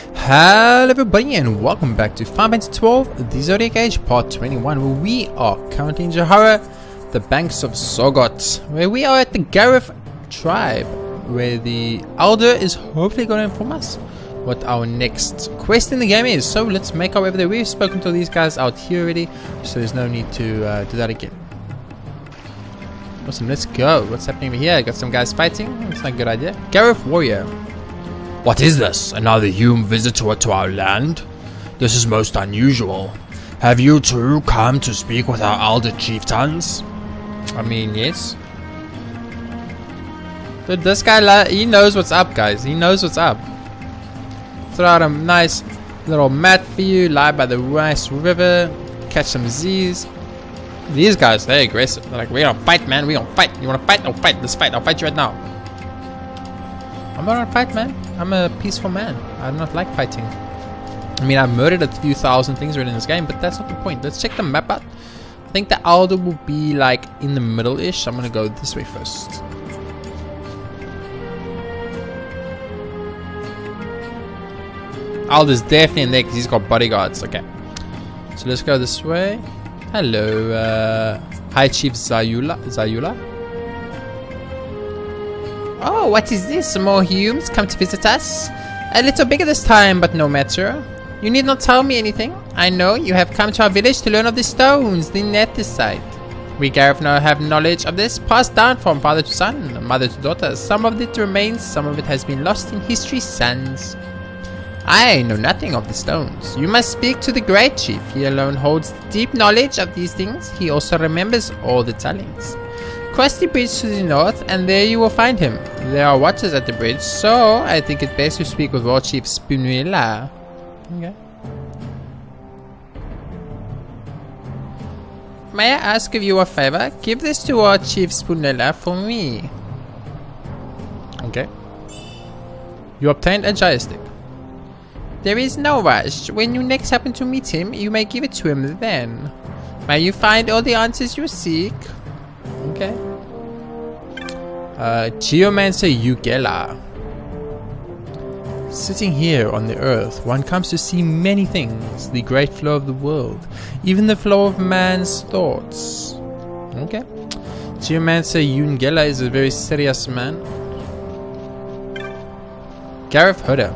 Hello everybody and welcome back to Final Fantasy 12, the Zodiac Age Part 21, where we are counting Jahara, the banks of Zogot, where we are at the Garif tribe, where the Elder is hopefully going to inform us what our next quest in the game is. So let's make our way over there. We've spoken to these guys out here already, so there's no need to do that again. Awesome, let's go. What's happening over here? Got some guys fighting. It's not a good idea. Garif warrior. What is this? Another human visitor to our land? This is most unusual. Have you two come to speak with our elder chieftains? I mean, yes. Dude, this guy, he knows what's up, guys. He knows what's up. Throw out a nice little mat for you. Lie by the nice river. Catch some Z's. These guys, they're aggressive. They're like, we're gonna fight, man. We're gonna fight. You wanna fight? No, fight. Let's fight. I'll fight you right now. I'm not gonna fight, man. I'm a peaceful man. I do not like fighting. I mean, I've murdered a few thousand things already in this game, but that's not the point. Let's check the map out. I think the Elder will be like in the middle-ish. So I'm gonna go this way first. Elder's definitely in there because he's got bodyguards. Okay. So let's go this way. Hello, High Chief Zayula. Oh, what is this? Some more humans come to visit us? A little bigger this time, but no matter. You need not tell me anything. I know you have come to our village to learn of the stones, the Nethicite. We Garif now have knowledge of this, passed down from father to son, mother to daughter. Some of it remains, some of it has been lost in history's sands. I know nothing of the stones. You must speak to the great chief. He alone holds deep knowledge of these things. He also remembers all the tellings. Cross the bridge to the north and there you will find him. There are watchers at the bridge, so I think it best to speak with War Chief Spunuela. Okay. May I ask of you a favor? Give this to War Chief Spunuela for me. Okay. You obtained a joystick. There is no rush. When you next happen to meet him, you may give it to him then. May you find all the answers you seek. Okay. Geomancer Ugela. Sitting here on the earth, one comes to see many things. The great flow of the world. Even the flow of man's thoughts. Okay. Geomancer Ugela is a very serious man. Garif Huda.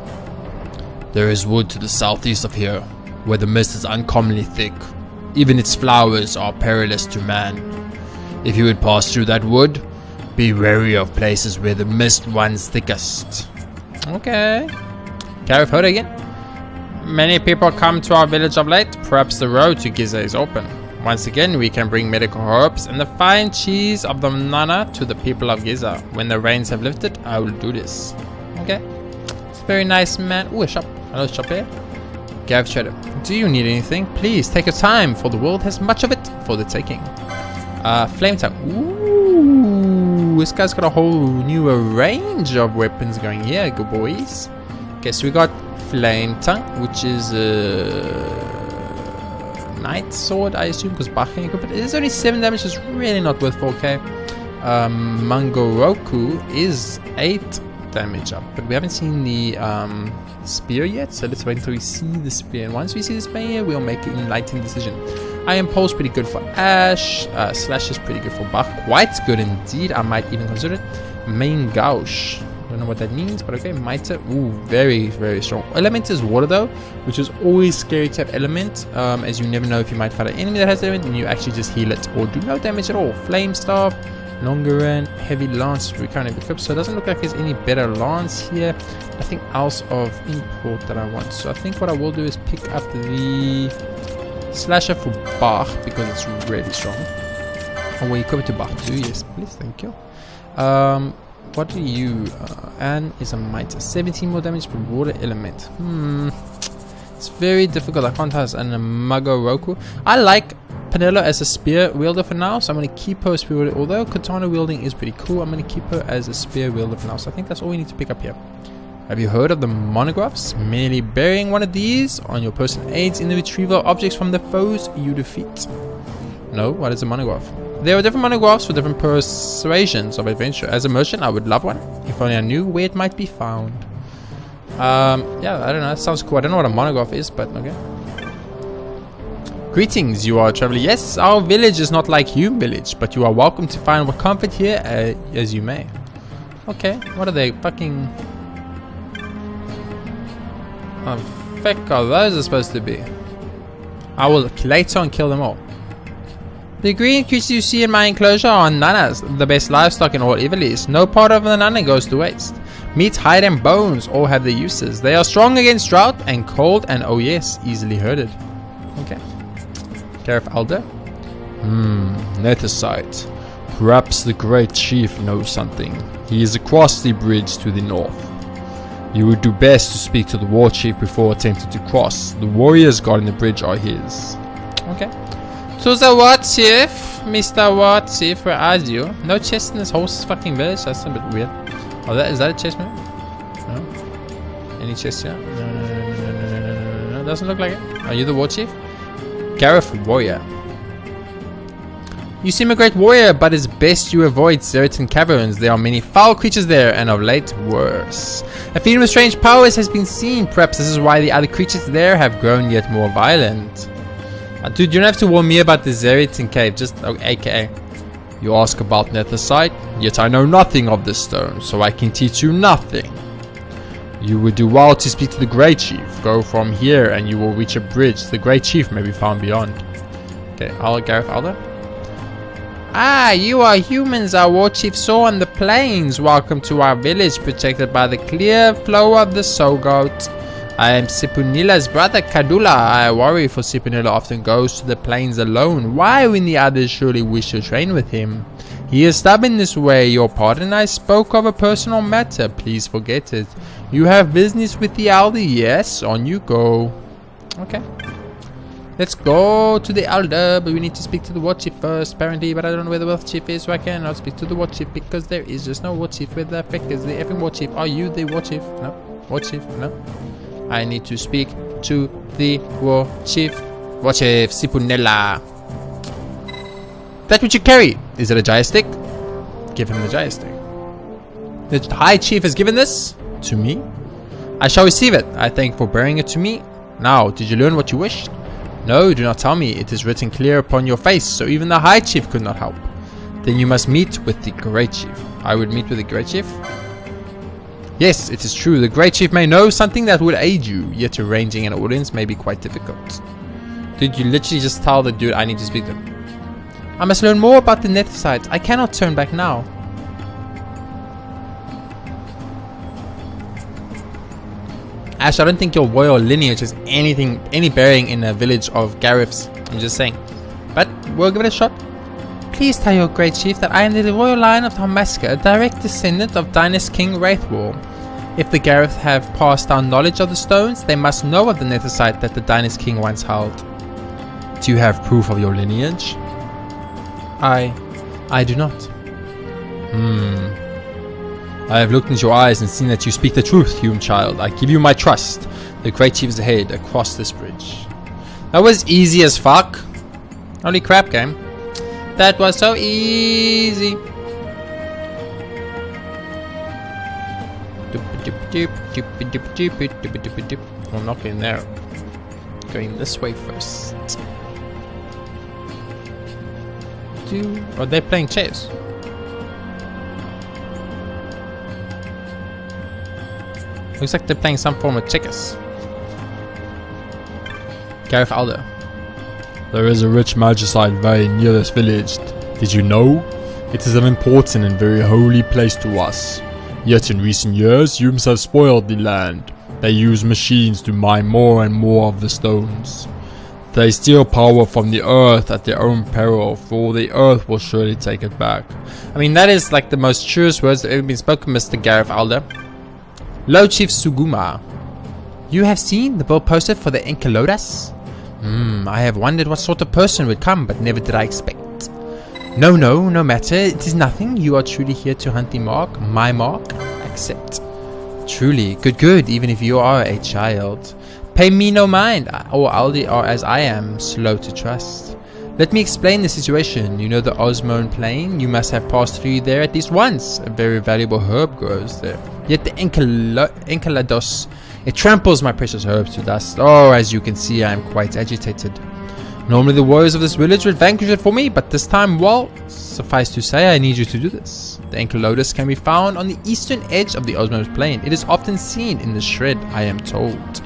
There is wood to the southeast of here, where the mist is uncommonly thick. Even its flowers are perilous to man. If you would pass through that wood, be wary of places where the mist runs thickest. Okay. Garif Huda again. Many people come to our village of late. Perhaps the road to Giza is open. Once again, we can bring medical herbs and the fine cheese of the Nana to the people of Giza. When the rains have lifted, I will do this. Okay. It's very nice, man. Ooh, a shop. Hello, shop here. Garif Shadow. Do you need anything? Please take your time, for the world has much of it for the taking. Flame Tongue. Ooh, this guy's got a whole new range of weapons going here, good boys. Okay, so we got Flame Tongue, which is Night Sword, I assume, because Bach can equip it. It is only 7 damage, it's really not worth 4k. Mangoroku is 8 damage up, but we haven't seen the spear yet, so let's wait until we see the spear, and once we see the spear we'll make an enlightened decision. Iron Pole's pretty good for Ash, Slash is pretty good for Bach, quite good indeed, I might even consider it. Main Gauche, don't know what that means, but okay. Mitre, ooh, very very strong. Element is water though, which is always scary to have element, as you never know if you might fight an enemy that has element and you actually just heal it or do no damage at all. Flame Staff, longer range, heavy lance we currently equipped, so it doesn't look like there's any better lance here. Nothing else of import that I want, so I think what I will do is pick up the Slasher for Bach because it's really strong. And we equip it to Bach too, yes please, thank you. What do you, Anne is a mitre, 17 more damage per water element. It's very difficult, I can't have an Magoroku. I like Penelo as a spear wielder for now, so I'm going to keep her a spear wielder. Although katana wielding is pretty cool, I'm going to keep her as a spear wielder for now. So I think that's all we need to pick up here. Have you heard of the monographs? Merely burying one of these on your person aids in the retrieval of objects from the foes you defeat. No, what is a monograph? There are different monographs for different persuasions of adventure. As a merchant, I would love one, if only I knew where it might be found. Yeah, I don't know. That sounds cool. I don't know what a monograph is, but okay. Greetings, you are a traveler. Yes, our village is not like your village, but you are welcome to find what comfort here as you may. Okay, what are they fucking... What the fuck are those supposed to be? I will later on kill them all. The green creatures you see in my enclosure are nanas, the best livestock in all Ivalice. No part of the nana goes to waste. Meat, hide and bones all have their uses. They are strong against drought and cold and oh yes, easily herded. Okay. Garif Alder. Nethersite. Perhaps the great chief knows something. He is across the bridge to the north. You would do best to speak to the war chief before attempting to cross. The warriors guarding the bridge are his. Okay. To the war chief, Mr. War Chief, where are you? No chest in this whole fucking village? That's a bit weird. Oh, is that a chest, man? No? Any chest here? No. Doesn't look like it. Are you the war chief? Garif Warrior. You seem a great warrior, but it's best you avoid Zeritan caverns. There are many foul creatures there, and of late, worse. A feeling of strange powers has been seen. Perhaps this is why the other creatures there have grown yet more violent. Dude, you don't have to warn me about the Zeritan cave, just aka. You ask about Nethersite, yet I know nothing of this stone, so I can teach you nothing. You would do well to speak to the Great Chief. Go from here and you will reach a bridge. The Great Chief may be found beyond. Okay, Garif Alder. Ah, you are humans our war chief saw on the plains. Welcome to our village, protected by the clear flow of the Sogoat. I am Sipunila's brother Kadula. I worry for Sipunila often goes to the plains alone. Why when the others surely wish to train with him? He is stubborn this way. Your pardon, I spoke of a personal matter. Please forget it. You have business with the elder. Yes, on you go. Okay. Let's go to the elder, but we need to speak to the war chief first, apparently, but I don't know where the war chief is, so I cannot speak to the war chief because there is just no war chief. Where the fuck is the effing war chief? Are you the war chief? No. War chief? No. I need to speak to the war chief. War chief Sipunella. That which you carry. Is it a joystick? Give him the joystick. The high chief has given this to me. I shall receive it. I thank you for bearing it to me. Now, did you learn what you wished? No, do not tell me. It is written clear upon your face, so even the high chief could not help. Then you must meet with the great chief. I would meet with the great chief? Yes, it is true. The great chief may know something that would aid you, yet arranging an audience may be quite difficult. Dude, you literally just tell the dude I need to speak to him. I must learn more about the Nethersite. I cannot turn back now. Ash, I don't think your royal lineage has any bearing in the village of Garif's. I'm just saying. But we'll give it a shot. Please tell your great chief that I am the royal line of Damaska, a direct descendant of Dynast King Wraithwall. If the Garif have passed down knowledge of the stones, they must know of the Nethersite that the Dynast King once held. Do you have proof of your lineage? I do not. I have looked into your eyes and seen that you speak the truth, human child. I give you my trust. The great chief is ahead across this bridge. That was easy as fuck. Holy crap, game. That was so easy. I'm not going there. Going this way first. Are they playing chess? Looks like they're playing some form of checkers. Garif Alder. There is a rich magicite very near this village. Did you know? It is an important and very holy place to us. Yet in recent years, humans have spoiled the land. They use machines to mine more and more of the stones. They steal power from the earth at their own peril, for the earth will surely take it back. I mean, that is like the most truest words that have been spoken, Mr. Garif Alder. Lord Chief Suguma. You have seen the bill posted for the Inklotus? I have wondered what sort of person would come, but never did I expect. No matter. It is nothing. You are truly here to hunt the mark. My mark. Accept. Truly. Good. Even if you are a child. Pay me no mind. Or Aldi are as I am, slow to trust. Let me explain the situation. You know the Osmone Plain? You must have passed through there at least once. A very valuable herb grows there. Yet the Inklotus It tramples my precious herbs to dust. Oh, as you can see, I am quite agitated. Normally the warriors of this village would vanquish it for me, but this time, well, suffice to say, I need you to do this. The Inklotus can be found on the eastern edge of the Osmos Plain. It is often seen in the shred, I am told.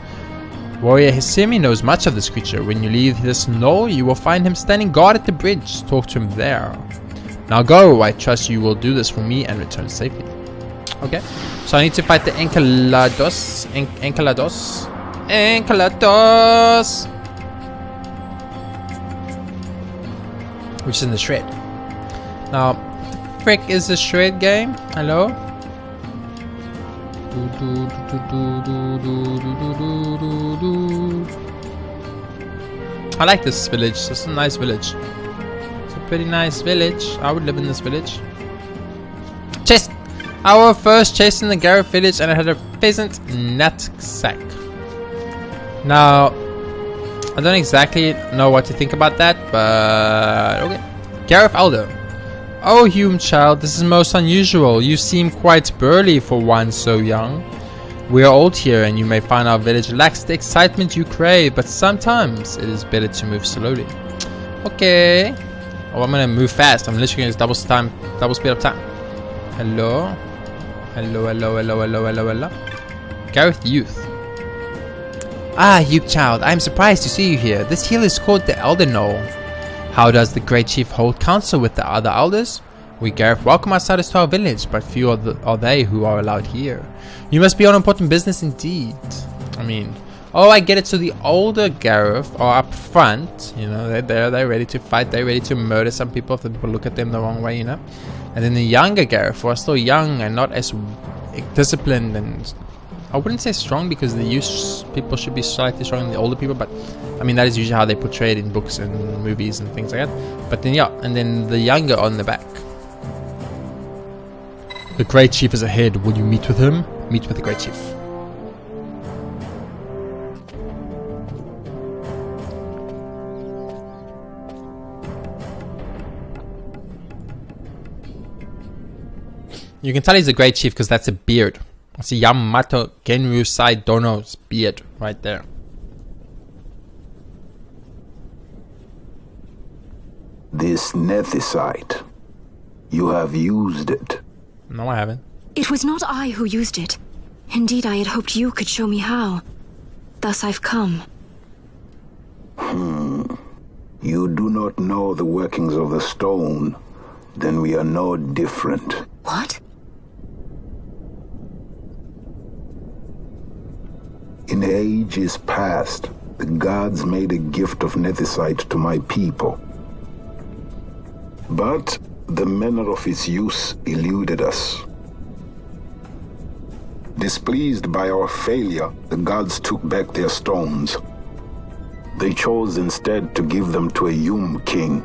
Warrior Hesemi knows much of this creature. When you leave this knoll, you will find him standing guard at the bridge. Talk to him there. Now go, I trust you will do this for me and return safely. Okay, so I need to fight the Inklotus. Inklotus. Which is in the shred. Now, the frick is the shred game? Hello? I like this village. It's a nice village. It's a pretty nice village. I would live in this village. Chest! Our first chase in the Garif village, and I had a pheasant knapsack. Now, I don't exactly know what to think about that, but okay. Garif Elder. Oh, human child, this is most unusual. You seem quite burly for one so young. We are old here, and you may find our village lacks the excitement you crave, but sometimes it is better to move slowly. Okay. Oh, I'm gonna move fast. I'm literally gonna double speed up time. Hello? Hello. Gareth Youth. Ah, you child, I am surprised to see you here. This hill is called the Elder Knoll. How does the Great Chief hold council with the other elders? We Gareth welcome outsiders to our village, but few are they who are allowed here. You must be on important business indeed. I mean, oh, I get it. So the older Gareth are up front, you know, they're there, they're ready to fight, they're ready to murder some people if the people look at them the wrong way, you know. And then the younger Gareth are still young and not as disciplined, and I wouldn't say strong because the youth people should be slightly stronger than the older people, but I mean that is usually how they portray it in books and movies and things like that. But then yeah, and then the younger on the back. The Great Chief is ahead. Will you meet with him? Meet with the Great Chief. You can tell he's a Great Chief because that's a beard. It's a Yamato Genryu Sai Dono's beard right there. This nethicite, you have used it. No, I haven't. It was not I who used it. Indeed, I had hoped you could show me how. Thus I've come. You do not know the workings of the stone. Then we are no different. What? In ages past, the gods made a gift of nethicite to my people. But the manner of its use eluded us. Displeased by our failure, the gods took back their stones. They chose instead to give them to a Yum king.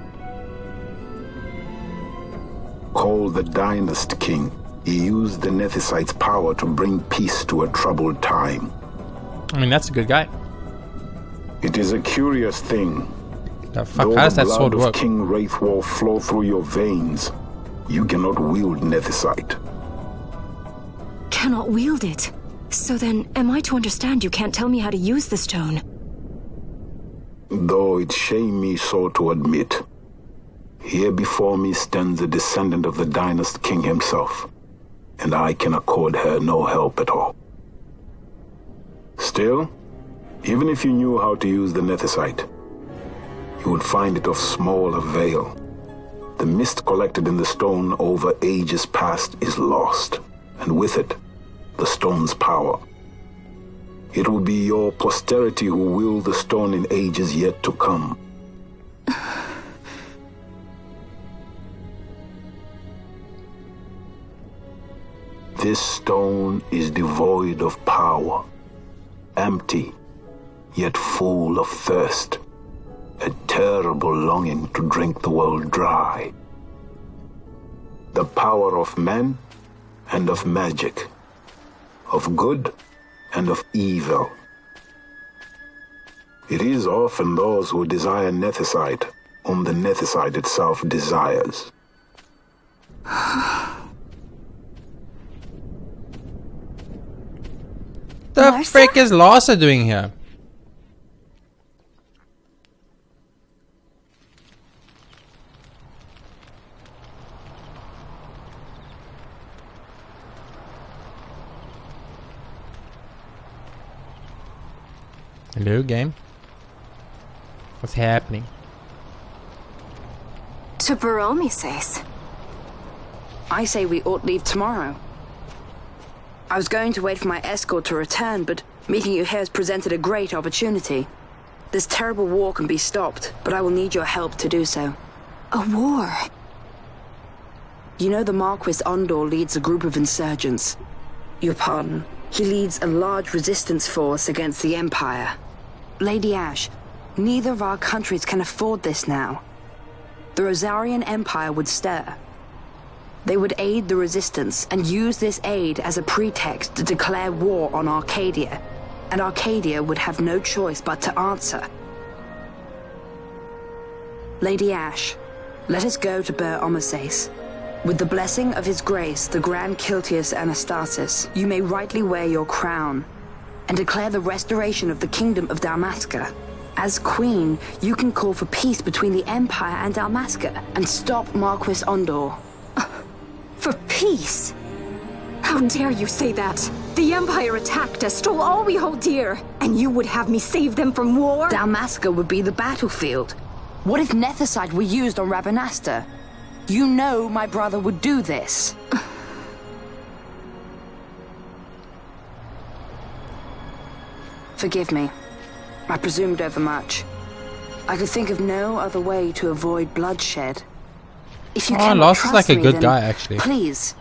Called the Dynast King, he used the nethicite's power to bring peace to a troubled time. I mean, that's a good guy. It is a curious thing. The fuck, how does that sword work? Though the blood of King Wraithwolf flow through your veins, you cannot wield nethicite. Cannot wield it? So then, am I to understand you can't tell me how to use the stone? Though it shame me so to admit, here before me stands a descendant of the Dynast King himself, and I can accord her no help at all. Still, even if you knew how to use the nethicite, you would find it of small avail. The mist collected in the stone over ages past is lost, and with it, the stone's power. It will be your posterity who wield the stone in ages yet to come. This stone is devoid of power, empty, yet full of thirst, a terrible longing to drink the world dry. The power of men and of magic, of good and of evil. It is often those who desire nethicite whom the nethicite itself desires. The frick is Larsa doing here? Hello, game. What's happening? To Baromi says. I say we ought leave tomorrow. I was going to wait for my escort to return, but meeting you here has presented a great opportunity. This terrible war can be stopped, but I will need your help to do so. A war? You know the Marquis Ondor leads a group of insurgents. Your pardon. He leads a large resistance force against the Empire. Lady Ash, neither of our countries can afford this now. The Rosarian Empire would stir. They would aid the resistance and use this aid as a pretext to declare war on Arcadia, and Arcadia would have no choice but to answer. Lady Ash, let us go to Bur Omasace. With the blessing of His Grace, the Grand Kiltius Anastasis, you may rightly wear your crown and declare the restoration of the Kingdom of Dalmasca. As Queen, you can call for peace between the Empire and Dalmasca and stop Marquis Ondor. For peace? How dare you say that? The Empire attacked us, stole all we hold dear, and you would have me save them from war? Dalmasca would be the battlefield. What if Nethicite were used on Rabanasta? You know my brother would do this. Forgive me. I presumed overmuch. I could think of no other way to avoid bloodshed. If you cannot Lost is trust like a me, good then guy, actually. Please,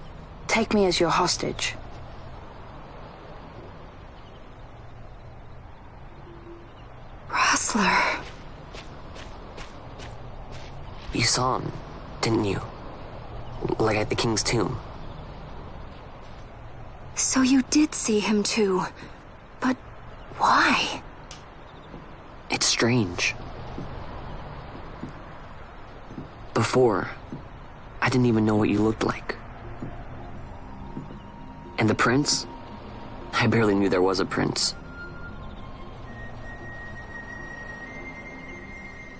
take me as your hostage. Rustler. You saw him, didn't you? Like at the King's tomb. So you did see him too. But why? It's strange. Before, I didn't even know what you looked like. And the prince? I barely knew there was a prince.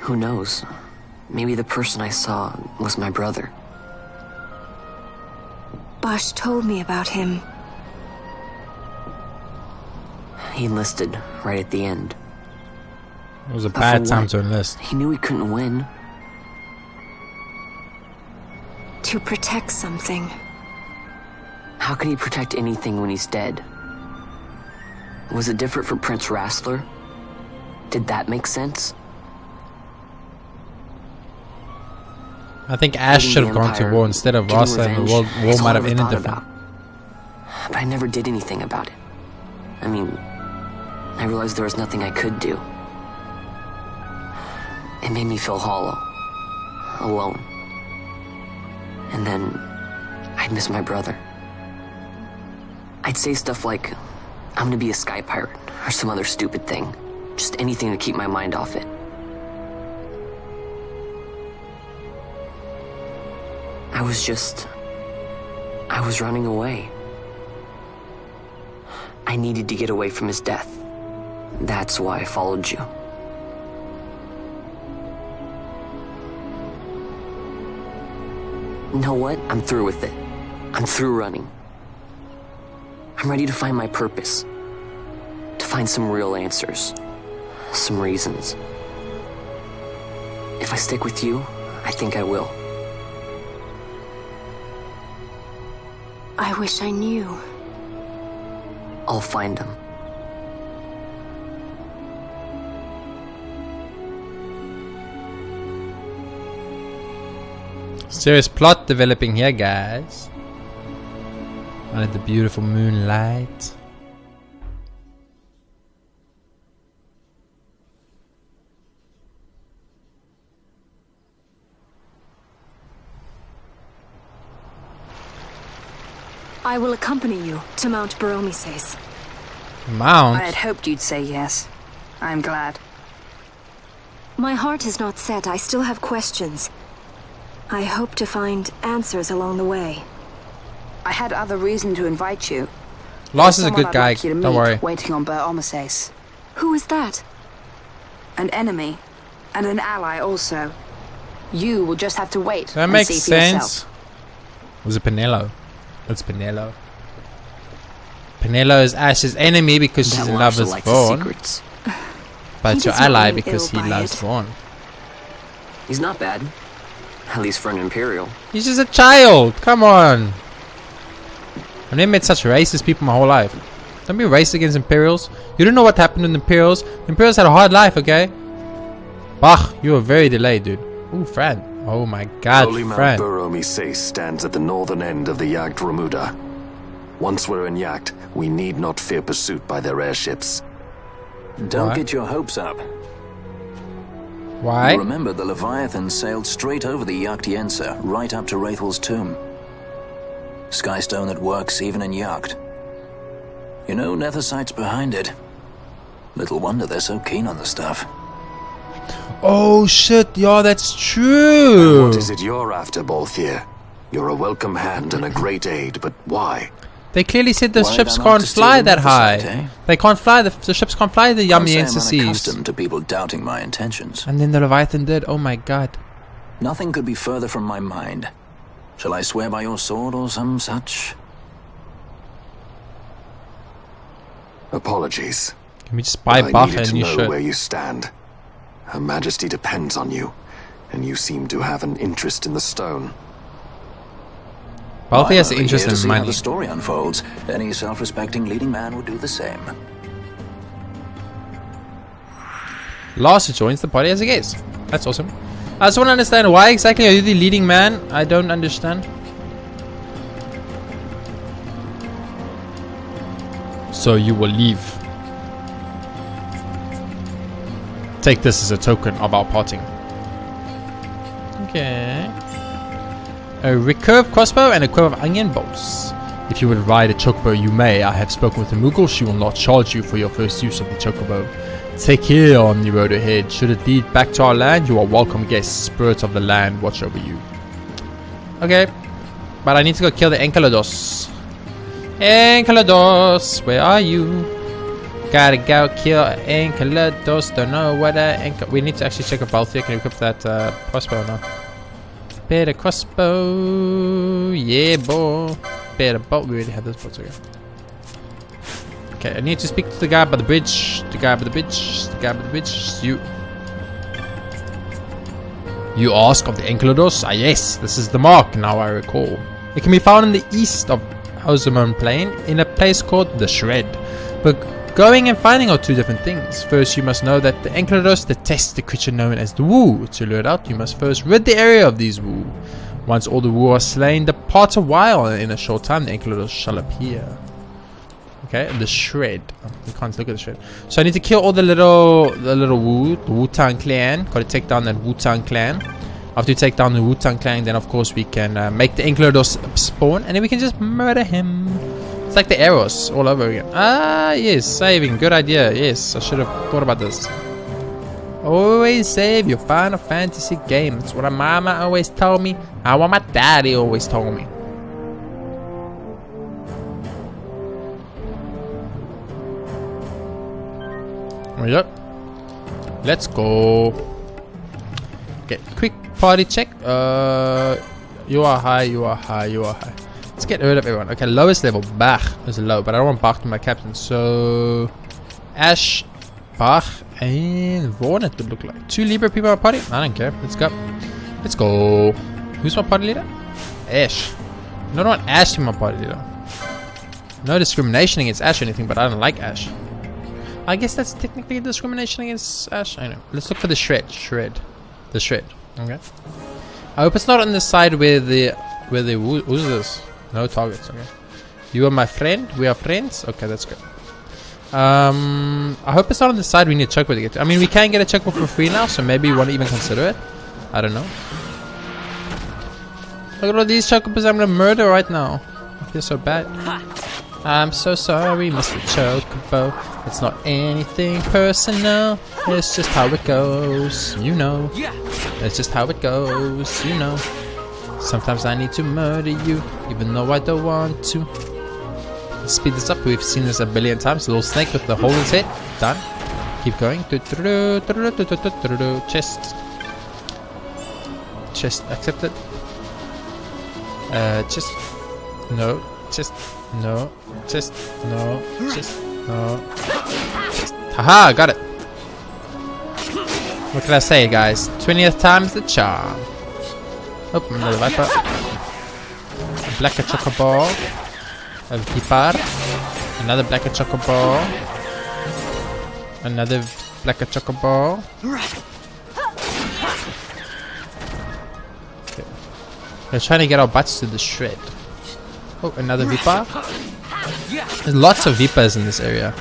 Who knows? Maybe the person I saw was my brother. Bosch told me about him. He enlisted right at the end. It was a But bad for time what? to enlist. He knew he couldn't win. To protect something. How can he protect anything when he's dead? Was it different for Prince Rastler? Did that make sense? I think Ash Leading should the have gone to Empire, war instead of getting Rasa, and the war revenge, it's all might I have ever ended thought different. about. But I never did anything about it. I mean, I realized there was nothing I could do. It made me feel hollow, alone. And then I'd miss my brother. I'd say stuff like, I'm gonna be a sky pirate, or some other stupid thing. Just anything to keep my mind off it. I was running away. I needed to get away from his death. That's why I followed you. You know what? I'm through with it. I'm through running. I'm ready to find my purpose. To find some real answers. Some reasons. If I stick with you, I think I will. I wish I knew. I'll find them. Serious plot developing here, guys. Under the beautiful moonlight. I will accompany you to Mount Baromises. Mount? I had hoped you'd say yes. I'm glad. My heart is not set. I still have questions. I hope to find answers along the way. I had other reason to invite you. Lars is a Someone good I'd guy. like you to Don't meet, worry. Waiting on Bert Omasace. Who is that? An enemy. And an ally also. You will just have to wait That and makes see for sense. yourself. Was it Penelo? It's Penelo. Penelo is Ash's enemy because she's in love with Vaughn. secrets. But He your does not ally mean because he ill by loves it. Vaughn. He's not bad. At least for an Imperial. He's just a child. Come on. I've never met such racist people my whole life. Don't be racist against Imperials. You don't know what happened to the Imperials. The Imperials had a hard life, okay? Bach, you were very delayed, dude. Ooh, Fran. Oh my god, Holy Mount Fran. Bur-Omi-Sace stands at the northern end of the Yacht Remuda. Once we're in Yacht, we need not fear pursuit by their airships. Don't What? get your hopes up. Why? Remember, the Leviathan sailed straight over the Yacht Yensa, right up to Wraithel's tomb. Skystone that works even in Yacht. You know, Nethersight's behind it. Little wonder they're so keen on the stuff. Oh shit, yeah, that's true. What is it you're after, Balthier? You're a welcome hand and a great aid, but why? They clearly said the Why ships they're not can't to steal fly the that high. Nethersite, eh? They can't fly, the ships can't fly the yummy Can't say I'm seas. unaccustomed to people doubting my intentions. And then the Leviathan did, oh my god. Nothing could be further from my mind. Shall I swear by your sword or some such? Apologies. Can we just buy I Bach needed and to you know where should? you stand. Her Majesty depends on you, and you seem to have an interest in the stone. Balthier has I'm an interest here to in see how money. the story unfolds. Any self-respecting leading man would do the same. Lars joins the party as a guest. That's awesome. I just want to understand why exactly are you the leading man? I don't understand. So you will leave. Take this as a token of our parting. Okay. A recurve crossbow and a quiver of onion bolts. If you would ride a chocobo, you may. I have spoken with the Moogle. She will not charge you for your first use of the chocobo. Take care on the road ahead. Should it lead back to our land, you are welcome guests. Spirits of the land watch over you. Okay. But I need to go kill the Inklotus. Inklotus, where are you? Gotta go kill Inklotus. Don't know what we need to actually check a bolt here. Can you equip that crossbow or not? Better crossbow. Yeah, boy. Better bolt. We already have this bolt, okay. Okay, I need to speak to the guy by the bridge. The guy by the bridge. The guy by the bridge. You ask of the Inklotus? Ah, yes, this is the mark, now I recall. It can be found in the east of Ozamon Plain, in a place called the Shred. But going and finding are two different things. First, you must know that the Inklotus detests the creature known as the Wu. To lure it out, you must first rid the area of these Wu. Once all the Wu are slain, depart a while, and in a short time the Inklotus shall appear. Okay, the Shred. Oh, we can't look at the Shred. So I need to kill all the little Wu, the Wu-Tang clan. Gotta take down that Wu-Tang clan. After you take down the Wu-Tang clan, then of course we can make the Inklotus spawn, and then we can just murder him. It's like the arrows all over again. Ah, yes, saving. Good idea. Yes, I should have thought about this. Always save your Final Fantasy game. That's what my mama always told me. How my daddy always told me. Yep. Let's go. Okay, quick party check. You are high, you are high, you are high. Let's get rid of everyone. Okay, lowest level, Bach is low, but I don't want Bach to be my captain. So, Ash, Bach, and Vaughn it would look like. 2 Libra people in my party? I don't care. Let's go. Let's go. Who's my party leader? Ash. I don't want Ash to be my party leader. No discrimination against Ash or anything, but I don't like Ash. I guess that's technically discrimination against Ash. I know. Let's look for the Shred. The Shred. Okay. I hope it's not on the side where who's this? No targets. Okay. You are my friend. We are friends. Okay, that's good. I hope it's not on the side we need a chocobo to get to. I mean, we can get a chocobo for free now, so maybe you want to even consider it. I don't know. Look at all these chocobos I'm gonna murder right now. I feel so bad. I'm so sorry, Mr. Chocobo. It's not anything personal. It's just how it goes, you know. It's just how it goes, you know. Sometimes I need to murder you, even though I don't want to. speed this up. We've seen this a billion times. Little snake with the hole in his head. Done. Keep going. Chest. Chest accepted. Chest. No. Chest. No. Chest. No. Chest. No. Chest. Haha, got it. What can I say, guys? 20th time's the charm. Oh, another viper. A blacker chocobo. A vipar. Another blacker chocobo. Another blacker chocobo. Okay. We're trying to get our butts to the shred. Oh, another vipar. There's lots of vipars in this area,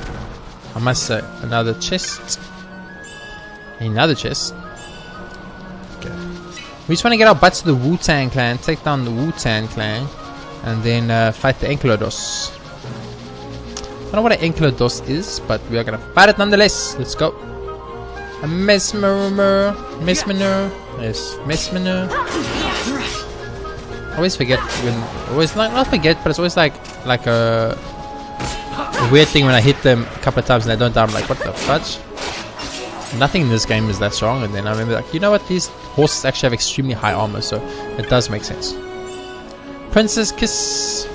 I must say. Another chest. Another chest. Okay. We just want to get our butts to the Wu-Tang clan, take down the Wu-Tang clan, and then fight the Inklotus. I don't know what an Inklotus is, but we are gonna fight it nonetheless. Let's go. A Mesmer. Yes, Mesmer. I always forget when. Always not forget, but it's always like a weird thing when I hit them a couple of times and I don't die. I'm like, what the fudge? Nothing in this game is that strong, and then I remember like, you know what, these horses actually have extremely high armor, so it does make sense. Princess kiss.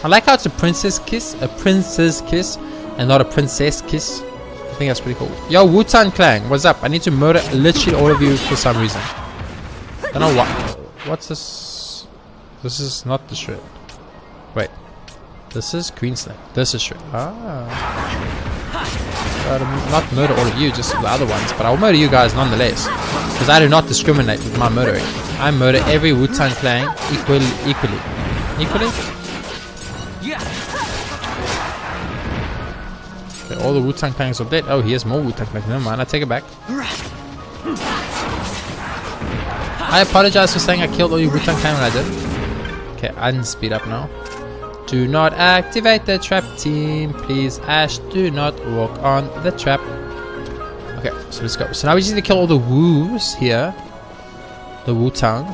I like how it's a princess kiss, and not a princess kiss. I think that's pretty cool. Yo, Wu-Tang Clan, what's up? I need to murder literally all of you for some reason. I don't know what. What's this? This is not the shred. Wait, this is Queen Snake. This is shred. Not murder all of you, just the other ones, but I'll murder you guys nonetheless, because I do not discriminate with my murdering. I murder every Wu-Tang Clan equally. Okay, all the Wu-Tang Clans are dead. Oh, here's more Wu-Tang Clans. Never mind, I take it back. I apologize for saying I killed all you Wu-Tang Clan when I did. Okay, I didn't speed up now. Do not activate the trap, team. Please, Ash, do not walk on the trap. Okay, so let's go. So now we just need to kill all the Woos here. The Wu-Tang.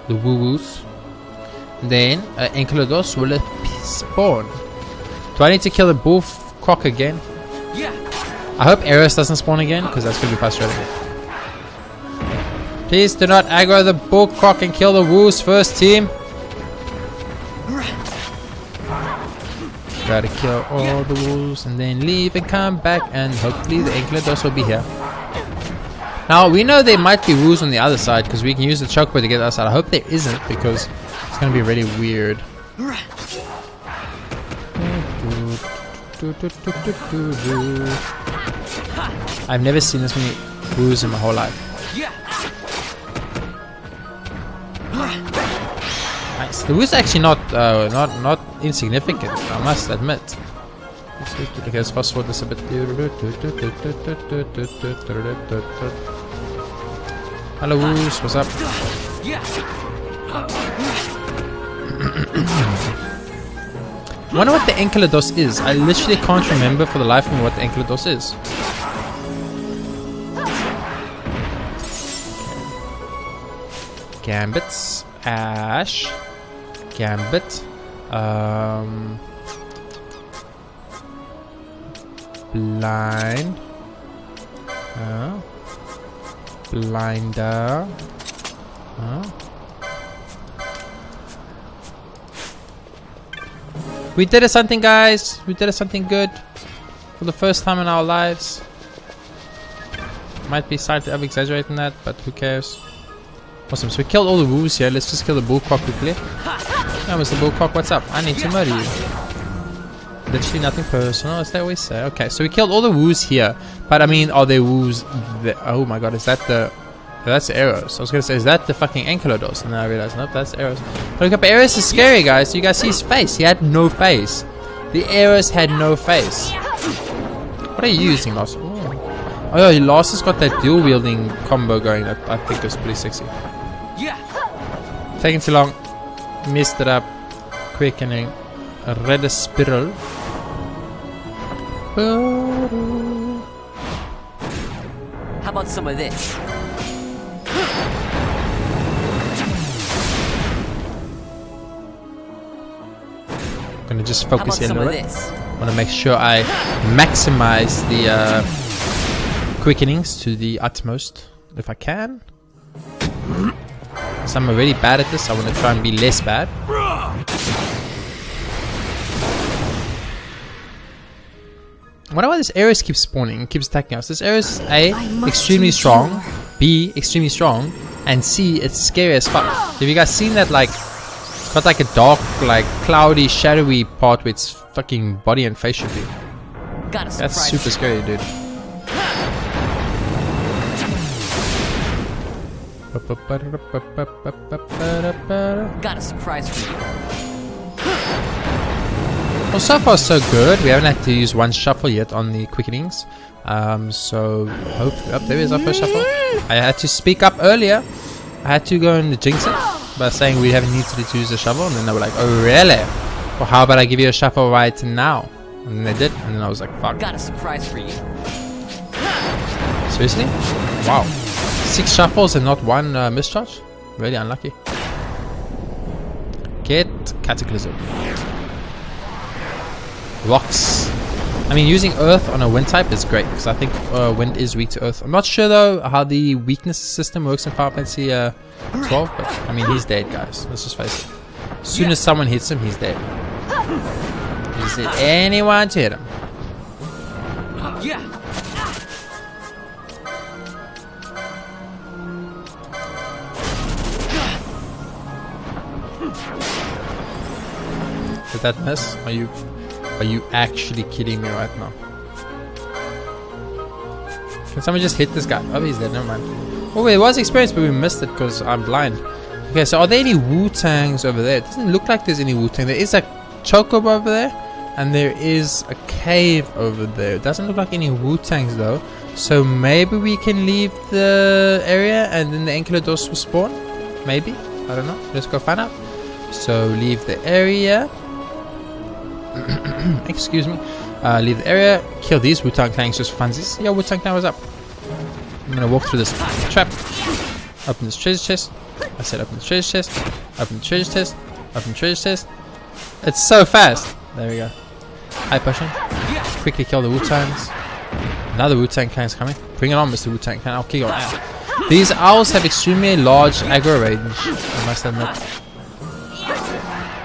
The Woo-Woos. Then, Inklotus will spawn. Do I need to kill the bullcock again? Yeah. I hope Eris doesn't spawn again, because that's going to be frustrating. Please do not aggro the bullcock and kill the Woos first, team. Gotta kill all the wolves and then leave and come back, and hopefully the Inklotus will be here. Now we know there might be wolves on the other side because we can use the Chocobo to get the other side. I hope there isn't, because it's gonna be really weird. I've never seen this many wolves in my whole life. Nice. The woos actually not insignificant, I must admit. Okay, let's fast forward this a bit. Hello woos, what's up? I wonder what the Inklotus is. I literally can't remember for the life of me what the Inklotus is. Gambits, Ash, Gambit, Blind, Blinder, We did something, guys. We did something good for the first time in our lives. Might be slightly over-exaggerating that, but who cares? Awesome. So we killed all the wolves here. Let's just kill the bullcock quickly. Yeah, Mr. Bullcock, what's up? I need to murder you. Literally nothing personal, as they always say. Okay, so we killed all the woos here. But I mean, are there woos there? Oh my god, is that the... That's Eros. I was gonna say, is that the fucking Inklotus? And then I realized, nope, that's Eros. But look up, Eros is scary, guys. So you guys see his face. He had no face. The Eros had no face. What are you using, Lost? Oh yeah, Lost has got that dual wielding combo going that I think is pretty sexy. Taking too long. Messed it up. Quickening. A red spiral. How about some of this? gonna just focus here a little bit. I want to make sure I maximize the quickenings to the utmost if I can. So I'm already bad at this. I want to try and be less bad. I wonder why this Ares keeps spawning and keeps attacking us. This Ares is A, extremely strong, B, extremely strong, and C, it's scary as fuck. Have you guys seen that, like, it's got like a dark, like, cloudy, shadowy part where its fucking body and face should be. That's super scary, dude. Got a surprise for you. Well, so far so good. We haven't had to use one shuffle yet on the quickenings. So hopefully, there is our first shuffle. I had to speak up earlier. I had to go and jinx it by saying we haven't needed to use a shovel, and then they were like, "Oh really? Well, how about I give you a shuffle right now?" And then they did, and then I was like, "Fuck." Got a surprise for you. Seriously? Wow. 6 shuffles and not one mischarge? Really unlucky. Get Cataclysm. Rocks. I mean, using Earth on a wind type is great because I think wind is weak to Earth. I'm not sure though how the weakness system works in Final Fantasy 12, but I mean, he's dead, guys. Let's just face it. As soon as someone hits him, he's dead. Is there anyone to hit him? Yeah. Did that miss? Are you actually kidding me right now? Can someone just hit this guy? Oh, he's dead. Never mind. Oh, wait, it was experience, but we missed it because I'm blind. Okay, so are there any Wu-Tangs over there? It doesn't look like there's any Wu-Tang. There is a Chocobo over there, and there is a cave over there. It doesn't look like any Wu-Tangs though. So maybe we can leave the area and then the Inklotus will spawn? Maybe? I don't know. Let's go find out. So leave the area. Excuse me. Leave the area. Kill these Wu-Tang Clangs just for funsies. Yo, Wu-Tang Clan, what's up? I'm gonna walk through this trap. Open this treasure chest. I said open the treasure chest. Open the treasure chest. Open the treasure chest. It's so fast. There we go. High potion. Quickly kill the Wu-Tangs. Another Wu-Tang Clan is coming. Bring it on, Mr. Wu-Tang Clan. I'll kill your ass. These owls have extremely large aggro range, I must admit.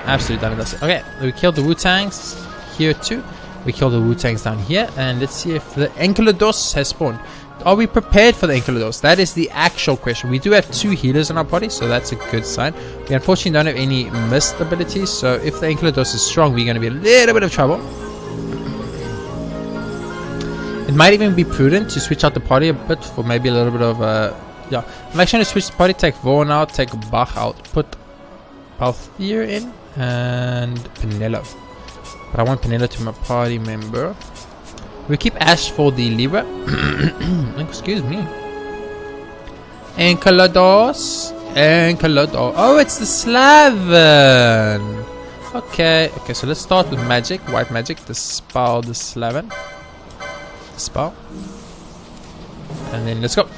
Absolutely done with this. Okay, we killed the Wu-Tangs here too. We killed the Wu-Tangs down here. And let's see if the Inklotus has spawned. Are we prepared for the Inklotus? That is the actual question. We do have 2 healers in our body, so that's a good sign. We unfortunately don't have any mist abilities, so if the Inklotus is strong, we're going to be in a little bit of trouble. It might even be prudent to switch out the party a bit for maybe a little bit of yeah. I'm actually going to switch the party, take Vaughn out, take Bach out, put Balthier in, and Penelo. But I want Penelo to my party member. We keep Ash for the Libra. Excuse me. Inklotus. Inklotus. Oh, it's the Slaven. Okay. Okay, so let's start with magic. White magic. Dispel the Slaven. Dispel. And then let's go.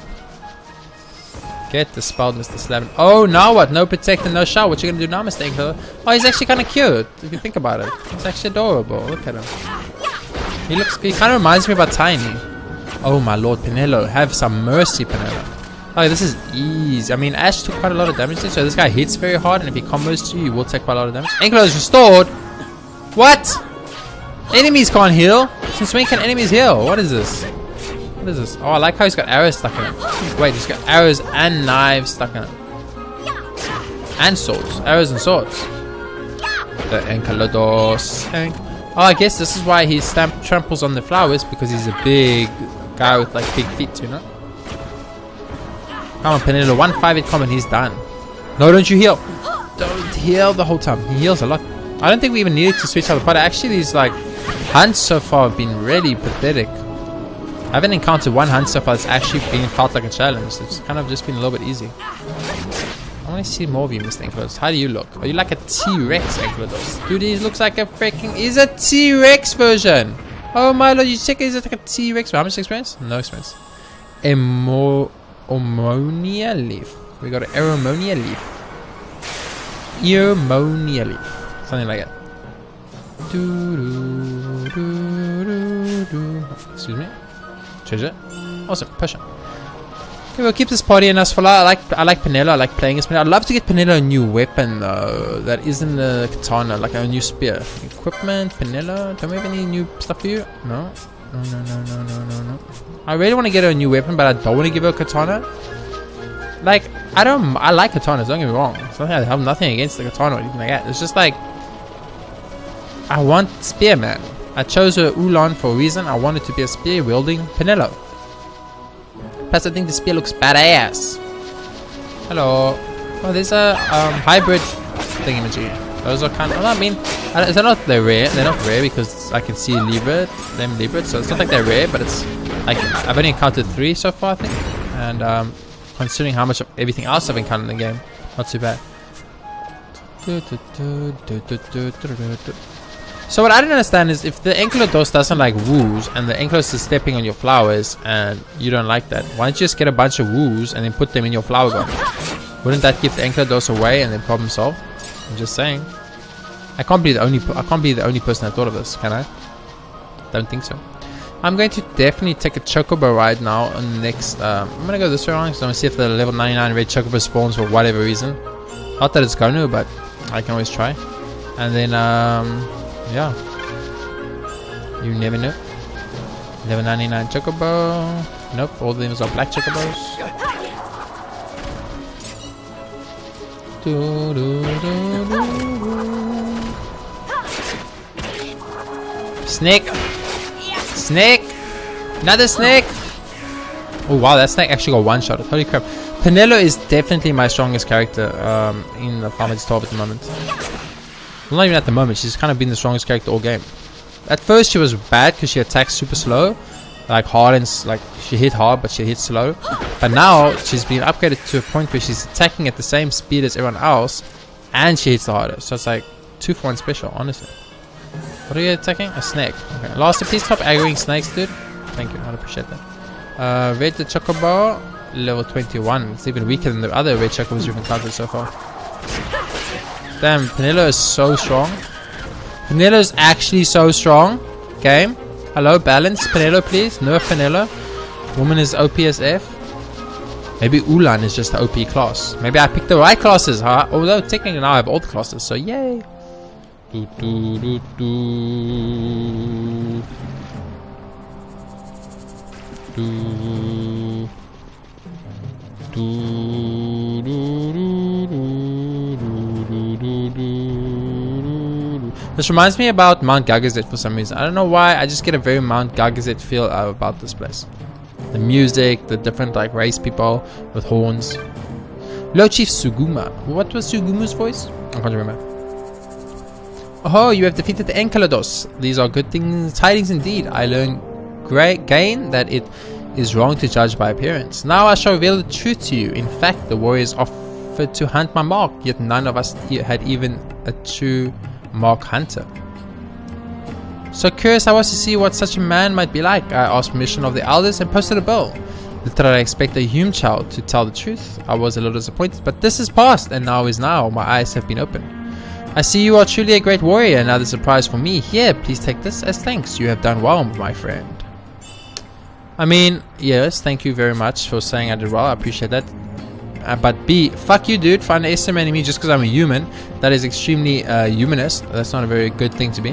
Get dispelled, Mr. Slaven. Oh, now what? No protect and no shout. What you gonna do now, Mr. Inklotus? Oh, he's actually kind of cute. If you think about it. He's actually adorable. Look at him. He kind of reminds me about Tiny. Oh my lord, Penelo. Have some mercy, Penelo. Oh, this is easy. I mean, Ash took quite a lot of damage, so this guy hits very hard, and if he combos to you, you will take quite a lot of damage. Inklotus restored. What? Enemies can't heal? Since when can enemies heal? What is this? What is this? Oh, I like how he's got arrows stuck in it. Wait, he's got arrows and knives stuck in it. And swords. Arrows and swords. The Inklotus. Oh, I guess this is why he tramples on the flowers, because he's a big guy with like big feet, you know? Come on, Penelo. 1-5-8 combat, he's done. No, don't you heal. Don't heal the whole time. He heals a lot. I don't think we even needed to switch out the party. Actually, these like hunts so far have been really pathetic. I haven't encountered one hunt so far that's actually felt like a challenge. It's kind of just been a little bit easy. I want to see more of you, Mr. Inklotus. How do you look? Are you like a T-Rex, Inklotus? Dude, he looks like a freaking... He's a T-Rex version! Oh my lord, you check it, is it like a T-Rex? How much experience? No experience. Ammonia leaf. We got an Aromonia leaf. Earmonia leaf. Something like that. Excuse me. Treasure. Awesome. Potion. Okay, we'll keep this party in us for I like Penelo. I like playing as Penelo. I'd love to get Penelo a new weapon though. That isn't a katana, like a new spear. Equipment, Penelo. Don't we have any new stuff for you? No. No. I really want to get her a new weapon, but I don't want to give her a katana. Like, I like katanas, don't get me wrong. It's not like I have nothing against the katana or anything like that. It's just like, I want spearman. I chose her Ulan for a reason. I wanted to be a spear wielding Penelo. Plus, I think the spear looks badass. Hello. Oh, there's a hybrid thingamajig. Those are kind of, I mean, they're not rare. They're not rare because I can see them Libra. So it's not like they're rare, but it's like I've only encountered 3 so far, I think. And considering how much of everything else I've encountered in the game, not too bad. So what I don't understand is if the Inklotus doesn't like woos and the Inklotus is stepping on your flowers and you don't like that, why don't you just get a bunch of woos and then put them in your flower garden? Wouldn't that give the Inklotus away and then problem solved? I'm just saying. I can't be the only person that thought of this, can I? Don't think so. I'm going to definitely take a Chocobo ride now on the next. I'm gonna go this way around because I want to see if the level 99 red Chocobo spawns for whatever reason. Not that it's going to, but I can always try. And then yeah, you never know. Level 99 Chocobo. Nope, all of them are black Chocobos. Snake! Snake! Another snake! Oh wow, that snake actually got one shot. Holy crap. Penelo is definitely my strongest character in the Final Fantasy 12 at the moment. Well, not even at the moment, she's kind of been the strongest character all game. At first she was bad because she attacks super slow. Like hard and like she hit hard but she hit slow. But now she's been upgraded to a point where she's attacking at the same speed as everyone else and she hits the hardest. So it's like 2 for 1 special, honestly. What are you attacking? A snake. Okay. Last, please stop aggroing snakes, dude. Thank you, I'd appreciate that. Red the Chocobo, level 21. It's even weaker than the other red Chocobos we've encountered so far. Damn, Penelo is so strong. Penelo is actually so strong. Game. Hello, balance. Penelo, please. Nerf Penelo. Woman is OP as F. Maybe Ulan is just the OP class. Maybe I picked the right classes, huh? Although technically now I have all the classes, so yay. This reminds me about Mount Gagazet for some reason. I don't know why, I just get a very Mount Gagazet feel about this place. The music, the different like race people with horns. Lord Chief Suguma. What was Suguma's voice? I can't remember. Oh, you have defeated the Inklotus. These are good things, tidings indeed. I learned gain that it is wrong to judge by appearance. Now I shall reveal the truth to you. In fact, the warriors offered to hunt my mark, yet none of us had even a true mark hunter. So curious I was to see what such a man might be like. I asked permission of the elders and posted a bill. Little did I expect a human child to tell the truth. I was a little disappointed, but this is past, and now is now. My eyes have been opened. I see you are truly a great warrior. Another surprise for me. Here, please take this as thanks. You have done well, my friend. I mean, yes, thank you very much for saying I did well. I appreciate that. But B, fuck you, dude, for underestimating me just because I'm a human. That is extremely humanist. That's not a very good thing to be.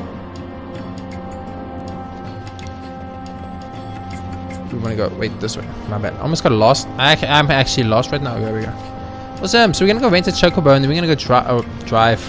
We want to go, wait, this way. My bad. I almost got lost. I'm actually lost right now. There we go. Awesome. So we're going to go rent a Chocobo and then we're going to go drive.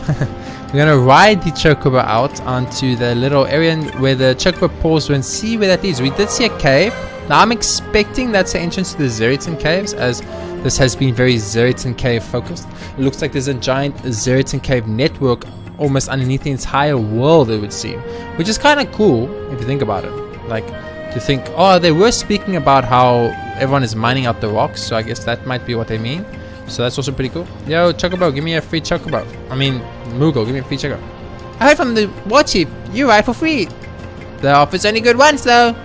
We're going to ride the Chocobo out onto the little area where the Chocobo paused and see where that leads. We did see a cave. Now I'm expecting that's the entrance to the Zeritan caves, as this has been very Zeritan cave focused. It looks like there's a giant Zeritan cave network almost underneath the entire world, it would seem. Which is kind of cool if you think about it. Like, to think, oh, they were speaking about how everyone is mining out the rocks, so I guess that might be what they mean. So that's also pretty cool. Yo, Chocobo, give me a free Chocobo. I mean, Moogle, give me a free Chocobo. I heard from the war chief, you ride for free. The offer's only good once though.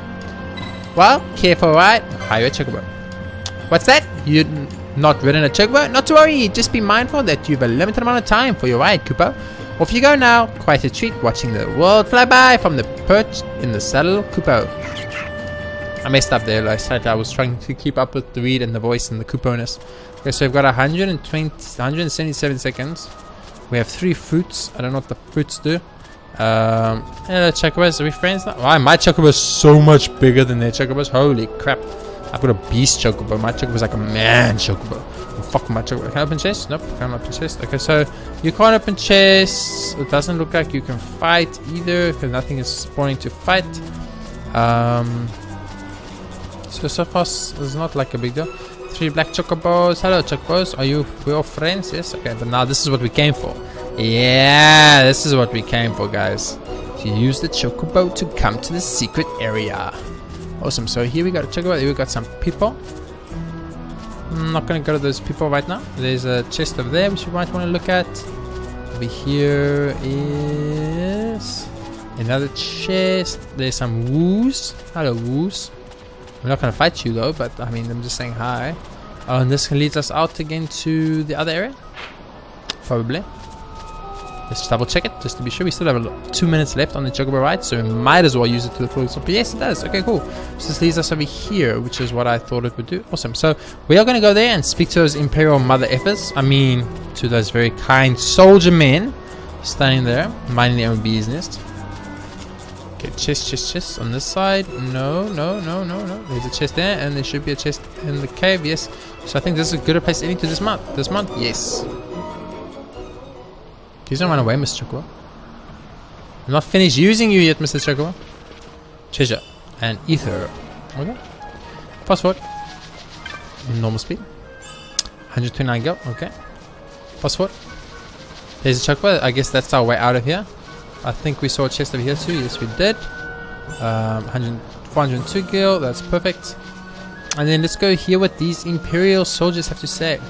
Well, careful, right? Hire a Chocobo. What's that? You've not ridden a Chocobo? Not to worry, just be mindful that you have a limited amount of time for your ride, Koopa. Off you go now. Quite a treat watching the world fly by from the perch in the saddle Kupo. I messed up there. I was trying to keep up with the read and the voice and the Kuponess. Okay, so we've got 177 seconds. We have 3 fruits. I don't know what the fruits do. Hello, Chocobos. Are we friends now? Wow, my Chocobo is so much bigger than their Chocobos. Holy crap. I've got a beast Chocobo. My Chocobo is like a man Chocobo. Oh, fuck my Chocobo. Can I open chest? Nope, can't open chest. Okay, so you can't open chest. It doesn't look like you can fight either because nothing is spawning to fight. So far it's not like a big deal. 3 black Chocobos. Hello, Chocobos. We're all friends? Yes. Okay, but now this is what we came for. Yeah, this is what we came for, guys. To use the Chocobo to come to the secret area. Awesome. So here we got a Chocobo. Here we got some people. I'm not gonna go to those people right now. There's a chest over there which you might want to look at. Over here is another chest. There's some woos. Hello, woos. I'm not gonna fight you though, but I mean, I'm just saying hi. Oh, and this leads us out again to the other area. Probably. Let's just double check it, just to be sure. We still have 2 minutes left on the Chocobo ride, so we might as well use it to the full extent. But yes, it does. Okay, cool. So this leads us over here, which is what I thought it would do. Awesome. So we are gonna go there and speak to those Imperial mother effers. I mean, to those very kind soldier men standing there, minding their own business. Okay, chest on this side. No. There's a chest there, and there should be a chest in the cave. Yes. So I think this is a good place to dismount. Dismount. Yes. Please don't run away, Mr. Chocobo. I'm not finished using you yet, Mr. Chocobo. Treasure and ether. Okay. Fast forward. Normal speed. 129 go. Okay. Fast forward. There's a Chocobo. I guess that's our way out of here. I think we saw a chest over here too. Yes, we did. 402 gil. That's perfect. And then let's go hear what these Imperial soldiers have to say.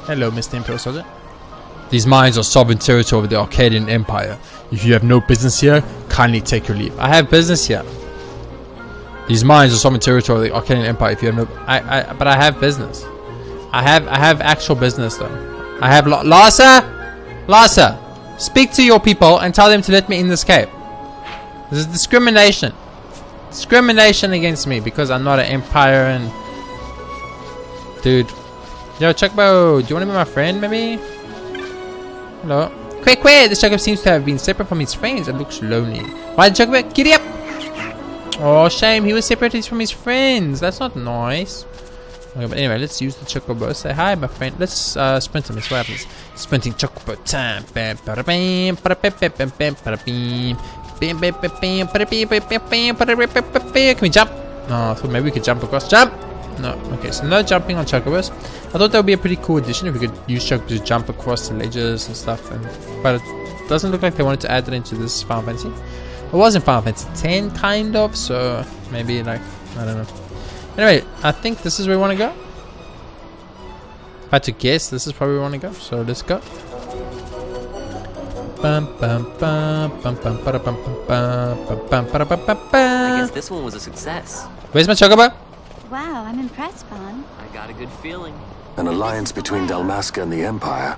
Hello, Mr. Imperial soldier. These mines are sovereign territory of the Arcadian Empire. If you have no business here, kindly take your leave. I have business here. These mines are sovereign territory of the Arcadian Empire. If you have no, but I have business. I have actual business though. I have Larsa, speak to your people and tell them to let me in this cave. This is discrimination. Discrimination against me because I'm not an Empire and dude. Yo, Chocobo, do you want to be my friend, maybe? Hello. Quick, this Chocobo seems to have been separate from his friends and looks lonely. Why, Chocobo? Giddy up! Oh, shame. He was separated from his friends. That's not nice. Okay, but anyway, let's use the Chocobo. Say hi, my friend. Let's sprint him. That's what happens. Sprinting Chocobo time. Can we jump? No, I thought maybe we could jump across. Jump! No. Okay, so no jumping on Chocobos. I thought that would be a pretty cool addition if we could use Chocobos to jump across the ledges and stuff. But it doesn't look like they wanted to add that into this Final Fantasy. It was in Final Fantasy 10, kind of. So maybe like, I don't know. Anyway, I think this is where we want to go. If I had to guess, this is probably where we want to go. So let's go. I guess this one was a success. Where's my Chocobo? Wow, I'm impressed, Vaughn. I got a good feeling. An alliance between Dalmasca and the Empire.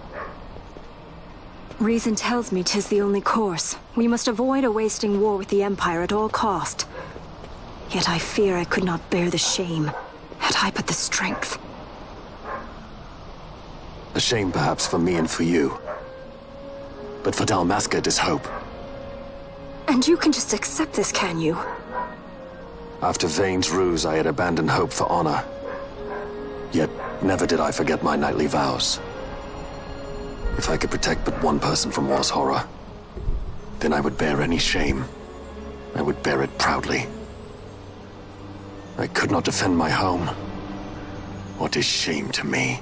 Reason tells me 'tis the only course. We must avoid a wasting war with the Empire at all cost. Yet I fear I could not bear the shame, had I but the strength. A shame perhaps for me and for you. But for Dalmasca it is hope. And you can just accept this, can you? After Vane's ruse, I had abandoned hope for honor. Yet, never did I forget my knightly vows. If I could protect but one person from war's horror, then I would bear any shame. I would bear it proudly. I could not defend my home. What is shame to me?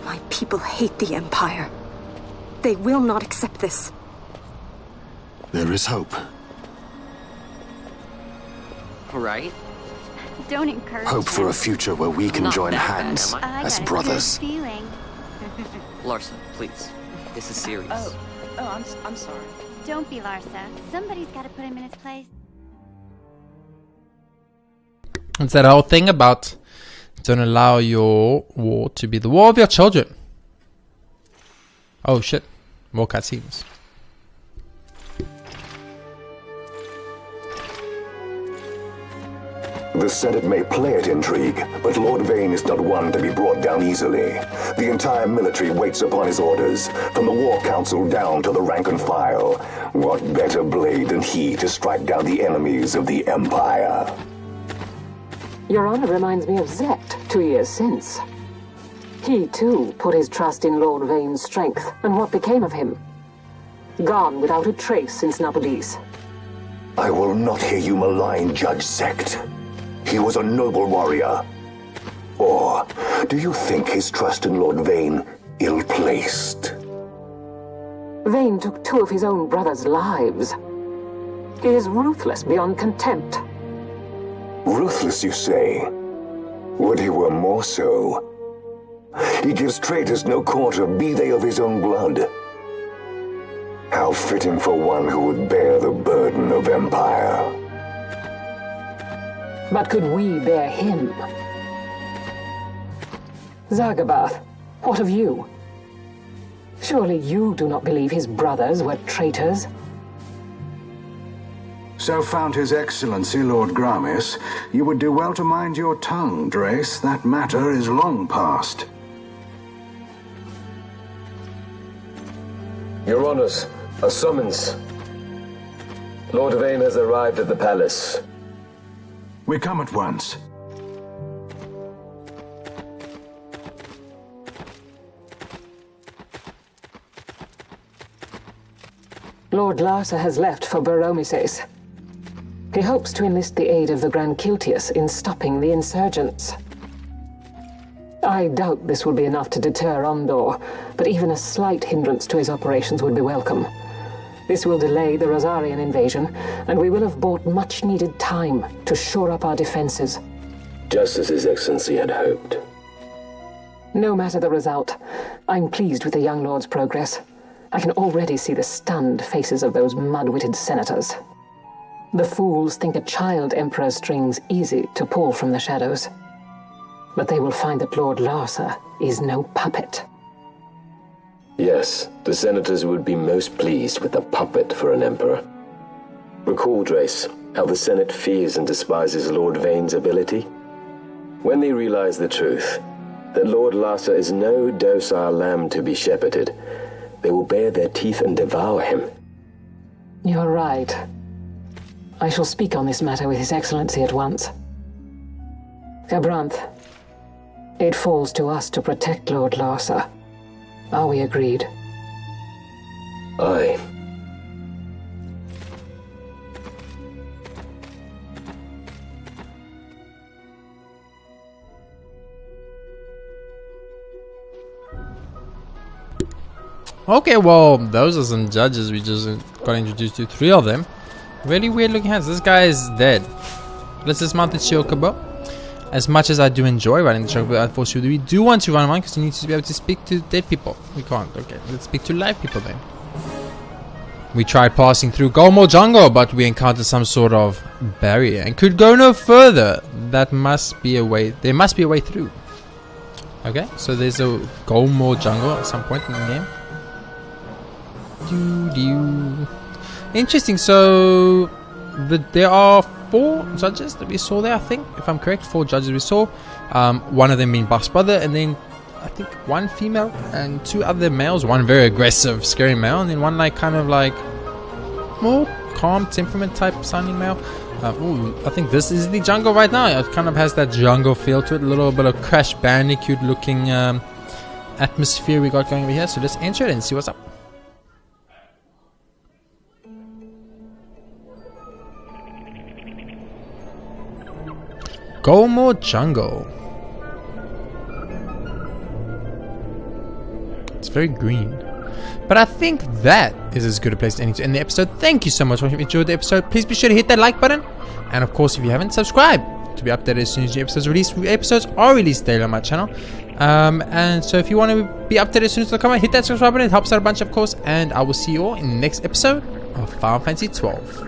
My people hate the Empire. They will not accept this. There is hope. Right? Don't encourage Hope for a him. future where we can Not join that bad, hands am I? as got brothers. A good feeling. Larsa, please. This is serious. I'm sorry. Don't be Larsa. Somebody's got to put him in his place. It's that whole thing about Don't allow your war to be the war of your children. Oh shit. More cutscenes. The Senate may play at intrigue, but Lord Vane is not one to be brought down easily. The entire military waits upon his orders, from the War Council down to the rank and file. What better blade than he to strike down the enemies of the Empire? Your Honor reminds me of Zect 2 years since. He, too, put his trust in Lord Vane's strength, and what became of him? Gone without a trace since Napodis. I will not hear you malign Judge Zect. He was a noble warrior. Or do you think his trust in Lord Vane ill-placed? Vane took 2 of his own brothers' lives. He is ruthless beyond contempt. Ruthless, you say? Would he were more so. He gives traitors no quarter, be they of his own blood. How fitting for one who would bear the burden of empire. But could we bear him? Zargabath, what of you? Surely you do not believe his brothers were traitors? So found His Excellency Lord Gramis, you would do well to mind your tongue, Drace. That matter is long past. Your Honors, a summons. Lord Vane has arrived at the palace. We come at once. Lord Larsa has left for Baromises. He hopes to enlist the aid of the Grand Kiltius in stopping the insurgents. I doubt this will be enough to deter Ondor, but even a slight hindrance to his operations would be welcome. This will delay the Rosarian invasion, and we will have bought much-needed time to shore up our defenses. Just as His Excellency had hoped. No matter the result, I'm pleased with the young lord's progress. I can already see the stunned faces of those mud-witted senators. The fools think a child emperor's strings easy to pull from the shadows. But they will find that Lord Larsa is no puppet. Yes, the senators would be most pleased with a puppet for an emperor. Recall, Drace, how the Senate fears and despises Lord Vane's ability. When they realize the truth, that Lord Larsa is no docile lamb to be shepherded, they will bare their teeth and devour him. You're right. I shall speak on this matter with His Excellency at once. Gabranth, it falls to us to protect Lord Larsa. Are we agreed? Aye. Okay, well, those are some judges. We just got introduced to 3 of them. Really weird looking hands. This guy is dead. Let's dismount the Chocobo. As much as I do enjoy riding the Chocobo, unfortunately, we do want to run one because you need to be able to speak to dead people. We can't. Okay, let's speak to live people then. We tried passing through Golmore Jungle, but we encountered some sort of barrier and could go no further. That must be a way. There must be a way through. Okay, so there's a Golmore Jungle at some point in the game. Interesting. So there are 4 judges that we saw there, I think, if I'm correct. 4 judges we saw, one of them being Buff's brother, and then I think 1 female and 2 other males. 1 very aggressive scary male, and then 1 like kind of like more calm temperament type sounding male. Ooh, I think this is the jungle right now. It kind of has that jungle feel to it, a little bit of Crash Bandicoot looking atmosphere we got going over here. So let's enter it and see what's up. Golmore Jungle. It's very green. But I think that is as good a place as any to end the episode. Thank you so much for watching. If you enjoyed the episode, please be sure to hit that like button. And of course, if you haven't, subscribe to be updated as soon as new episodes are released. Episodes are released daily on my channel. And so if you want to be updated as soon as they come out, hit that subscribe button. It helps out a bunch, of course. And I will see you all in the next episode of Final Fantasy 12.